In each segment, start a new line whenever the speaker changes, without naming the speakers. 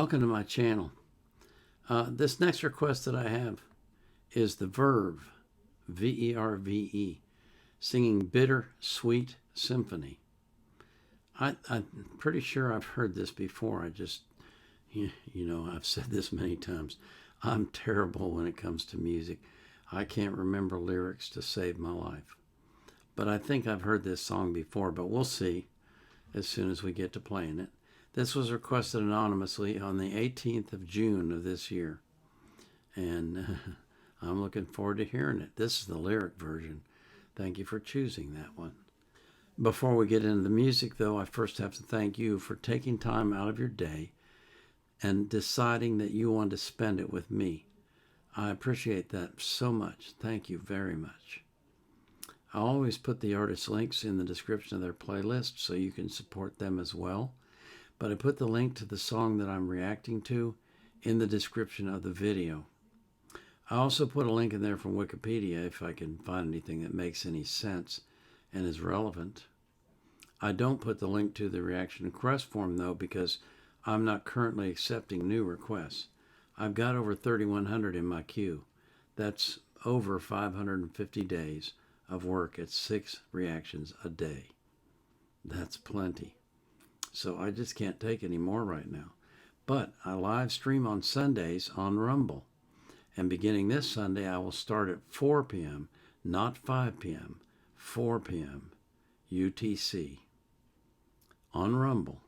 Welcome to my channel. This next request that I have is the Verve, V-E-R-V-E, singing Bitter Sweet Symphony. I'm pretty sure I've heard this before. I've said this many times. I'm terrible when it comes to music. I can't remember lyrics to save my life. But I think I've heard this song before, but we'll see as soon as we get to playing it. This was requested anonymously on the 18th of June of this year. And I'm looking forward to hearing it. This is the lyric version. Thank you for choosing that one. Before we get into the music, though, I first have to thank you for taking time out of your day and deciding that you want to spend it with me. I appreciate that so much. Thank you very much. I always put the artist links in the description of their playlist so you can support them as well. But I put the link to the song that I'm reacting to in the description of the video. I also put a link in there from Wikipedia if I can find anything that makes any sense and is relevant. I don't put the link to the reaction request form, though, because I'm not currently accepting new requests. I've got over 3,100 in my queue. That's over 550 days of work at 6 reactions a day. That's plenty. So I just can't take any more right now. But I live stream on Sundays on Rumble. And beginning this Sunday, I will start at 4 p.m., not 5 p.m., 4 p.m. UTC on Rumble.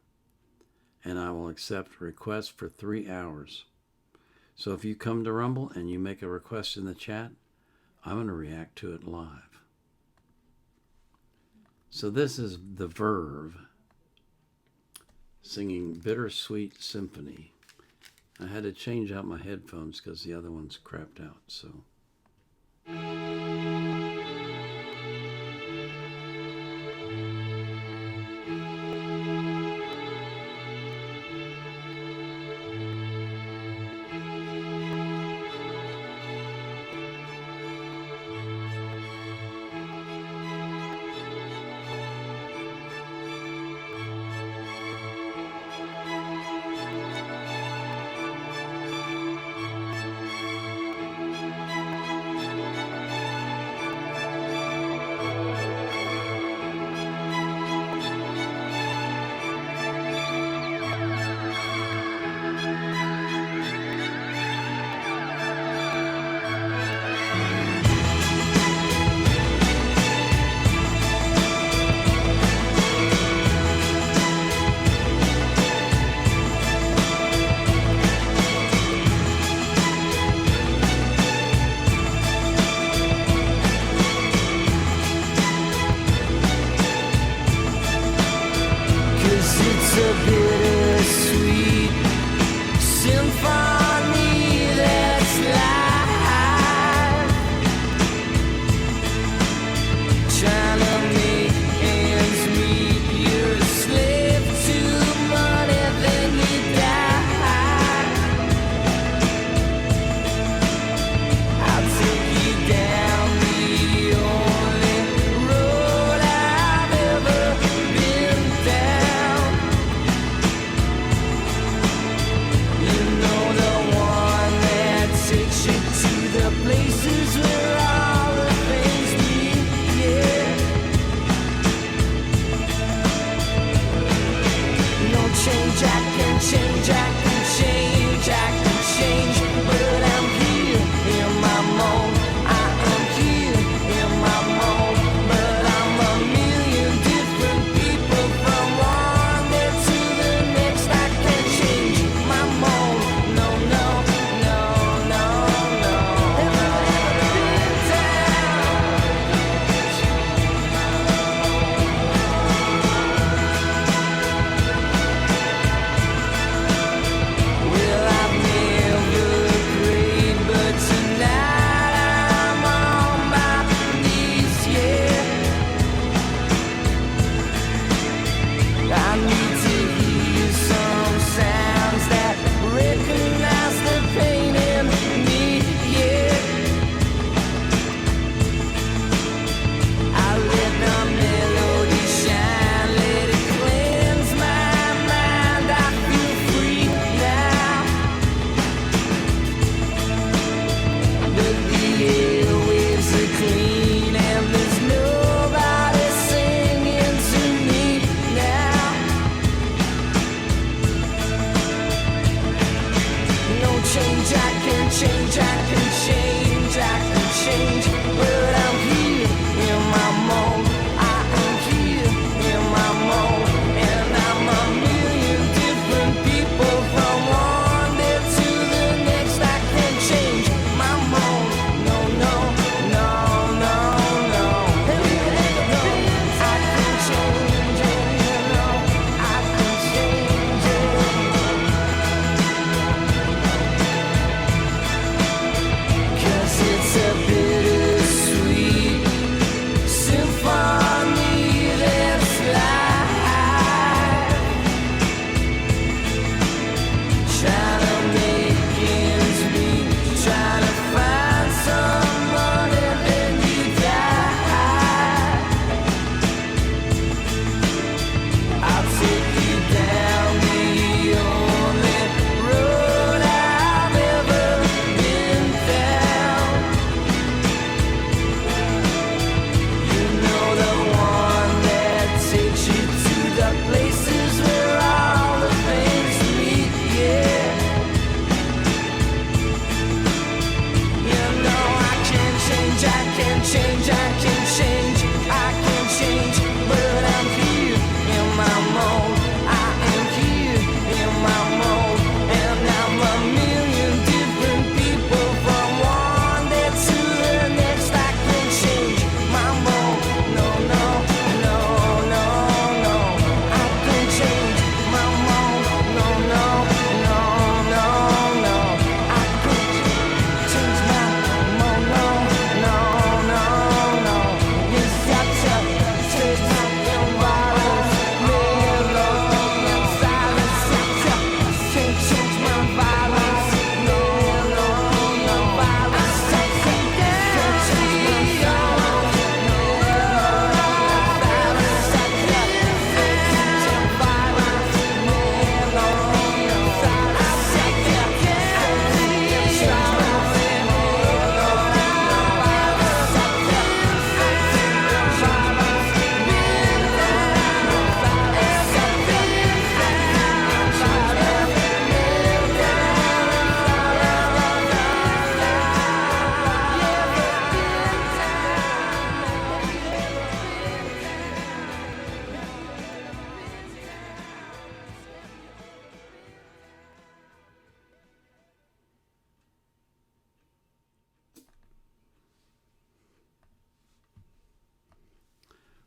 And I will accept requests for 3 hours. So if you come to Rumble and you make a request in the chat, I'm going to react to it live. So this is the Verve singing Bittersweet Symphony. I had to change out my headphones because the other ones crapped out, so.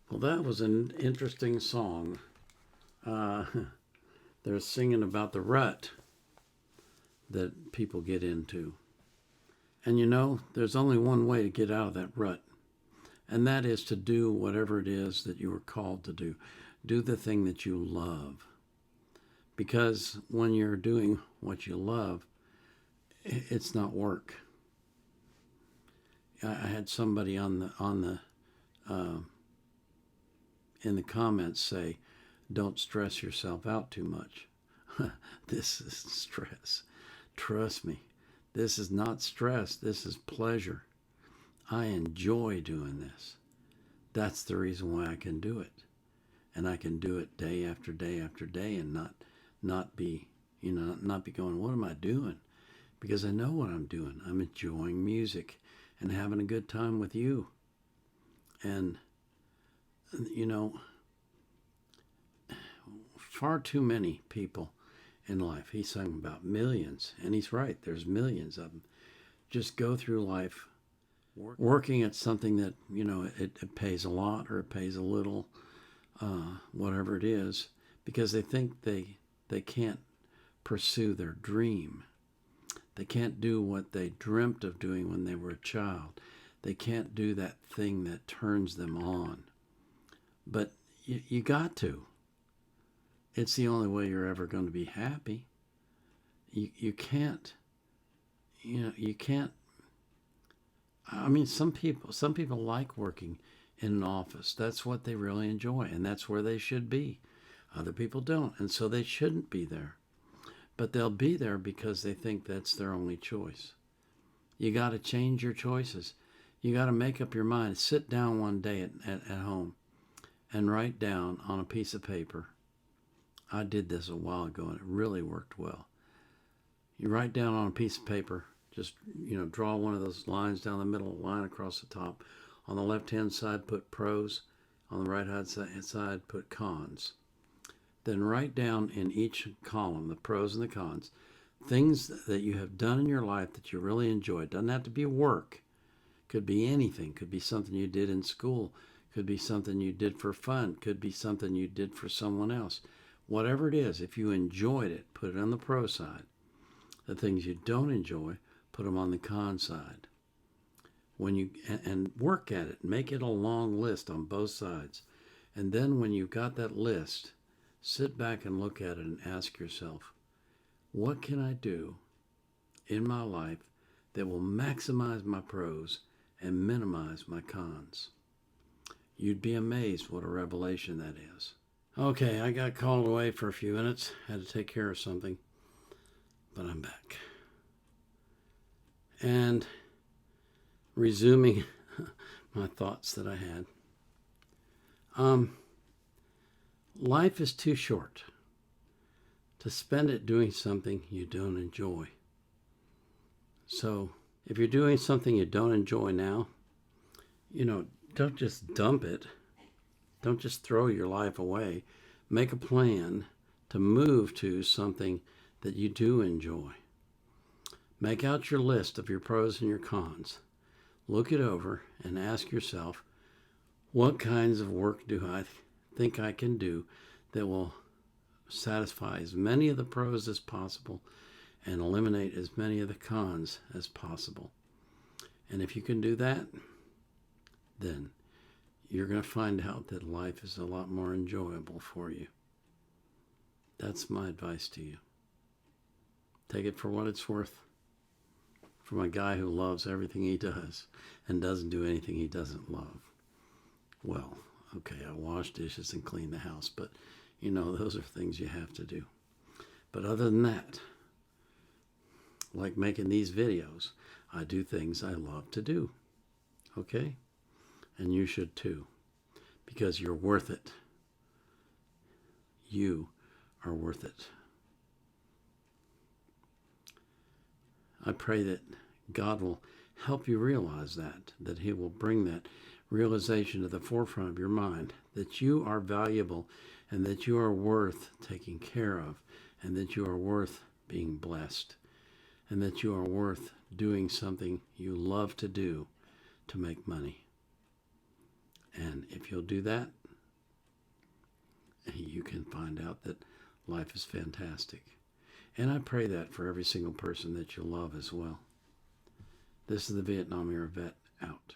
Well, that was an interesting song. Uh, they're singing about the rut that people get into. And you know, there's only one way to get out of that rut, and that is to do whatever it is that you were called to do. Do the thing that you love. Because when you're doing what you love, it's not work. I had somebody in the comments say, "Don't stress yourself out too much." This is stress. Trust me, this is not stress. This is pleasure. I enjoy doing this. That's the reason why I can do it, and I can do it day after day after day, and not be not be going, "What am I doing?" Because I know what I'm doing. I'm enjoying music and having a good time with you. And you know, far too many people in life, he's talking about millions, and he's right, there's millions of them, just go through life working at something that, it pays a lot or it pays a little, whatever it is, because they think they can't pursue their dream. They can't do what they dreamt of doing when they were a child. They can't do that thing that turns them on. But you got to. It's the only way you're ever going to be happy. You can't, you can't. I mean, some people like working in an office. That's what they really enjoy, and that's where they should be. Other people don't, and so they shouldn't be there. But they'll be there because they think that's their only choice. You got to change your choices. You got to make up your mind. Sit down one day at home and write down on a piece of paper. I did this a while ago, and it really worked well. You write down on a piece of paper, just, draw one of those lines down the middle, a line across the top. On the left-hand side, put pros. On the right-hand side, put cons. Then write down in each column, the pros and the cons, things that you have done in your life that you really enjoy. It doesn't have to be work. Could be anything. Could be something you did in school. Could be something you did for fun. Could be something you did for someone else. Whatever it is, if you enjoyed it, put it on the pro side. The things you don't enjoy, put them on the con side. And work at it. Make it a long list on both sides. And then when you've got that list, sit back and look at it and ask yourself, what can I do in my life that will maximize my pros and minimize my cons? You'd be amazed what a revelation that is. Okay, I got called away for a few minutes. Had to take care of something. But I'm back. And resuming my thoughts that I had. Life is too short to spend it doing something you don't enjoy. So if you're doing something you don't enjoy now, don't just dump it. Don't just throw your life away. Make a plan to move to something that you do enjoy. Make out your list of your pros and your cons. Look it over and ask yourself, what kinds of work do I think I can do that will satisfy as many of the pros as possible and eliminate as many of the cons as possible? And if you can do that, then you're going to find out that life is a lot more enjoyable for you. That's my advice to you. Take it for what it's worth. From a guy who loves everything he does and doesn't do anything he doesn't love. Well, okay, I wash dishes and clean the house, but those are things you have to do. But other than that, like making these videos, I do things I love to do. Okay? And you should too, because you're worth it. You are worth it. I pray that God will help you realize that He will bring that realization to the forefront of your mind, that you are valuable and that you are worth taking care of, and that you are worth being blessed, and that you are worth doing something you love to do to make money. And if you'll do that, you can find out that life is fantastic. And I pray that for every single person that you love as well. This is the Vietnam Era Vet out.